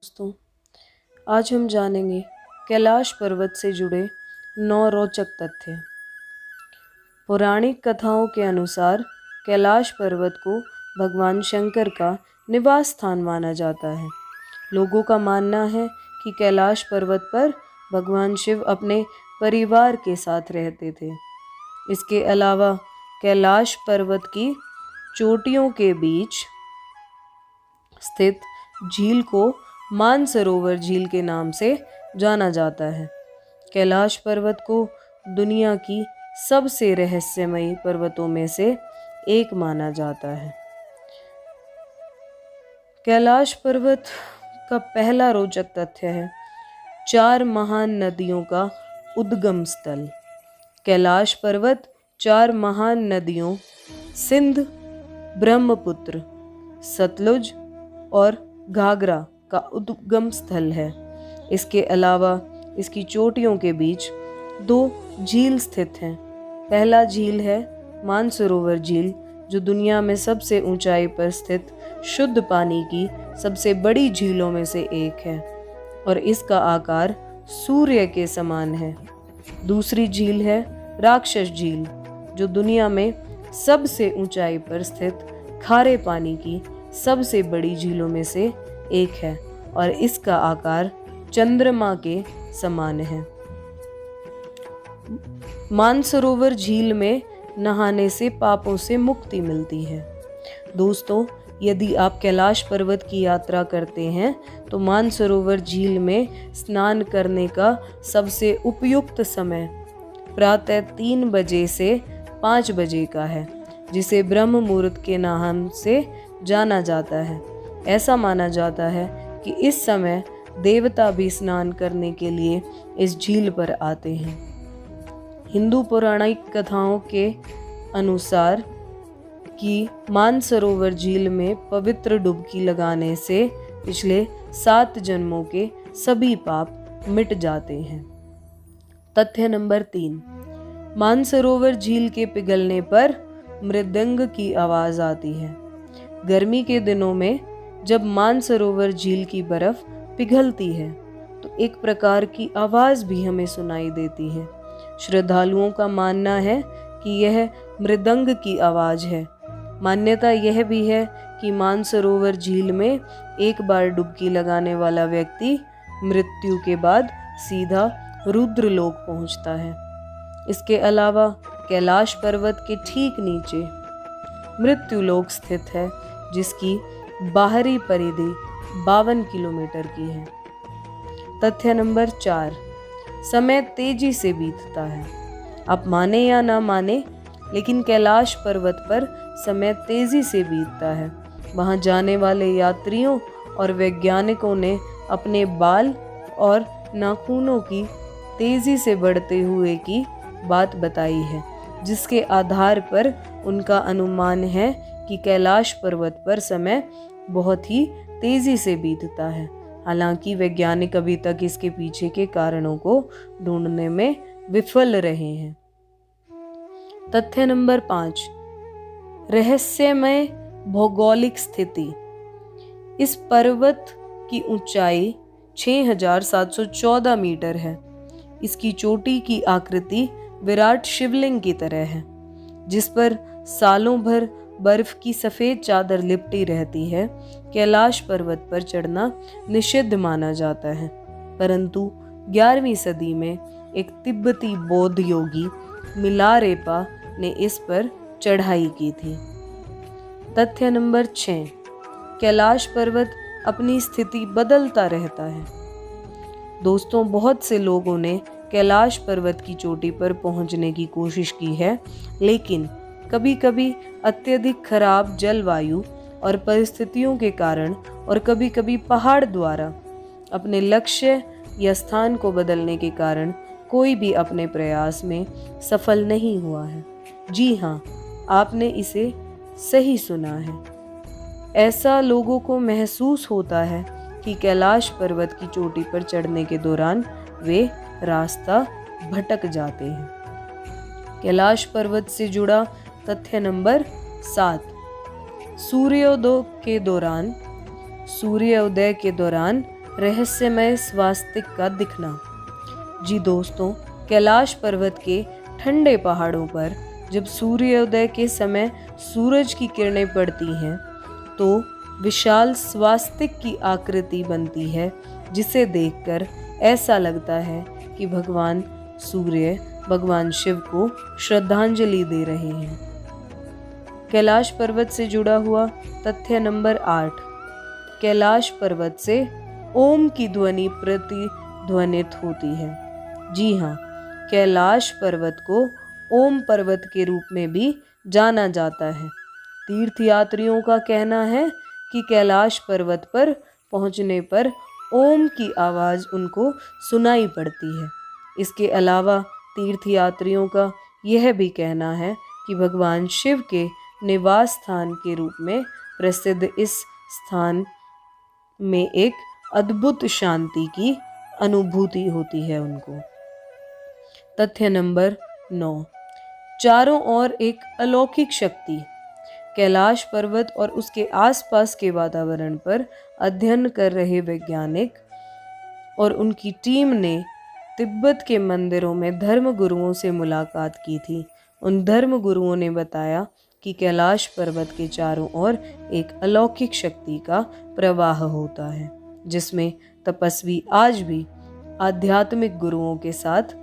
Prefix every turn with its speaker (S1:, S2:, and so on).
S1: दोस्तों, आज हम जानेंगे कैलाश पर्वत से जुड़े 9 रोचक तथ्य। पौराणिक कथाओं के अनुसार कैलाश पर्वत को भगवान शंकर का निवास स्थान माना जाता है। लोगों का मानना है कि कैलाश पर्वत पर भगवान शिव अपने परिवार के साथ रहते थे। इसके अलावा कैलाश पर्वत की चोटियों के बीच स्थित झील को मानसरोवर झील के नाम से जाना जाता है। कैलाश पर्वत को दुनिया की सबसे रहस्यमयी पर्वतों में से एक माना जाता है। कैलाश पर्वत का पहला रोचक तथ्य है 4 महान नदियों का उद्गम स्थल। कैलाश पर्वत 4 महान नदियों सिंध, ब्रह्मपुत्र, सतलुज और घाघरा का उद्गम स्थल है। इसके अलावा इसकी चोटियों के बीच 2 झील स्थित हैं। पहला झील है मानसरोवर झील, जो दुनिया में सबसे ऊंचाई पर स्थित शुद्ध पानी की सबसे बड़ी झीलों में से एक है और इसका आकार सूर्य के समान है। दूसरी झील है राक्षस झील, जो दुनिया में सबसे ऊंचाई पर स्थित खारे पानी की सबसे बड़ी झीलों में से एक है और इसका आकार चंद्रमा के समान है। मानसरोवर झील में नहाने से पापों से मुक्ति मिलती है। दोस्तों, यदि आप कैलाश पर्वत की यात्रा करते हैं तो मानसरोवर झील में स्नान करने का सबसे उपयुक्त समय प्रातः 3 बजे से 5 बजे का है, जिसे ब्रह्म मुहूर्त के नाम से जाना जाता है। ऐसा माना जाता है कि इस समय देवता भी स्नान करने के लिए इस झील पर आते हैं। हिंदू पौराणिक कथाओं के अनुसार कि मानसरोवर झील में पवित्र डुबकी लगाने से पिछले 7 जन्मों के सभी पाप मिट जाते हैं। तथ्य नंबर 3, मानसरोवर झील के पिघलने पर मृदंग की आवाज आती है। गर्मी के दिनों में जब मानसरोवर झील की बर्फ पिघलती है तो एक प्रकार की आवाज भी हमें सुनाई देती है। श्रद्धालुओं का मानना है कि यह मृदंग की आवाज है। मान्यता यह भी है कि मानसरोवर झील में एक बार डुबकी लगाने वाला व्यक्ति मृत्यु के बाद सीधा रुद्रलोक पहुंचता है। इसके अलावा कैलाश पर्वत के ठीक नीचे मृत्युलोक स्थित है, जिसकी बाहरी परिधि 52 किलोमीटर की है। तथ्य नंबर 4, समय तेजी से बीतता है। आप माने या ना माने, लेकिन कैलाश पर्वत पर समय तेजी से बीतता है। वहां जाने वाले यात्रियों और वैज्ञानिकों ने अपने बाल और नाखूनों की तेजी से बढ़ते हुए की बात बताई है, जिसके आधार पर उनका अनुमान है कि कैलाश पर्वत पर समय बहुत ही तेजी से बीतता है। हालांकि वैज्ञानिक अभी तक इसके पीछे के कारणों को ढूंढने में विफल रहे हैं। तथ्य नंबर 5, रहस्यमय भौगोलिक स्थिति। इस पर्वत की ऊंचाई 6714 मीटर है। इसकी चोटी की आकृति विराट शिवलिंग की तरह है, जिस पर सालों भर बर्फ की सफेद चादर लिपटी रहती है। कैलाश पर्वत पर चढ़ना निषिद्ध माना जाता है, परंतु 11वीं सदी में एक तिब्बती बौद्ध योगी मिलारेपा ने इस पर चढ़ाई की थी। तथ्य नंबर 6, कैलाश पर्वत अपनी स्थिति बदलता रहता है। दोस्तों, बहुत से लोगों ने कैलाश पर्वत की चोटी पर पहुंचने की कोशिश की है, लेकिन कभी कभी अत्यधिक खराब जलवायु और परिस्थितियों के कारण और कभी कभी पहाड़ द्वारा अपने लक्ष्य या स्थान को बदलने के कारण कोई भी अपने प्रयास में सफल नहीं हुआ है। जी हाँ, आपने इसे सही सुना है। ऐसा लोगों को महसूस होता है कि कैलाश पर्वत की चोटी पर चढ़ने के दौरान वे रास्ता भटक जाते हैं। कैलाश पर्वत से जुड़ा तथ्य नंबर 7, सूर्योदय के दौरान रहस्यमय स्वास्तिक का दिखना। जी दोस्तों, कैलाश पर्वत के ठंडे पहाड़ों पर जब सूर्योदय के समय सूरज की किरणें पड़ती हैं तो विशाल स्वास्तिक की आकृति बनती है, जिसे देखकर ऐसा लगता है कि भगवान सूर्य भगवान शिव को श्रद्धांजलि दे रहे हैं। कैलाश पर्वत से जुड़ा हुआ तथ्य नंबर 8। कैलाश पर्वत से ओम की ध्वनि प्रतिध्वनित होती है। जी हाँ, कैलाश पर्वत को ओम पर्वत के रूप में भी जाना जाता है। तीर्थयात्रियों का कहना है कि कैलाश पर्वत पर पहुंचने पर ओम की आवाज़ उनको सुनाई पड़ती है। इसके अलावा तीर्थयात्रियों का यह भी कहना है कि भगवान शिव के निवास स्थान के रूप में प्रसिद्ध इस स्थान में एक अद्भुत शांति की अनुभूति होती है उनको। तथ्य नंबर 9। चारों ओर एक अलौकिक शक्ति। कैलाश पर्वत और उसके आसपास के वातावरण पर अध्ययन कर रहे वैज्ञानिक और उनकी टीम ने तिब्बत के मंदिरों में धर्म गुरुओं से मुलाकात की थी। उन धर्म गुरुओं ने बताया कि कैलाश पर्वत के चारों ओर एक अलौकिक शक्ति का प्रवाह होता है, जिसमें तपस्वी आज भी आध्यात्मिक गुरुओं के साथ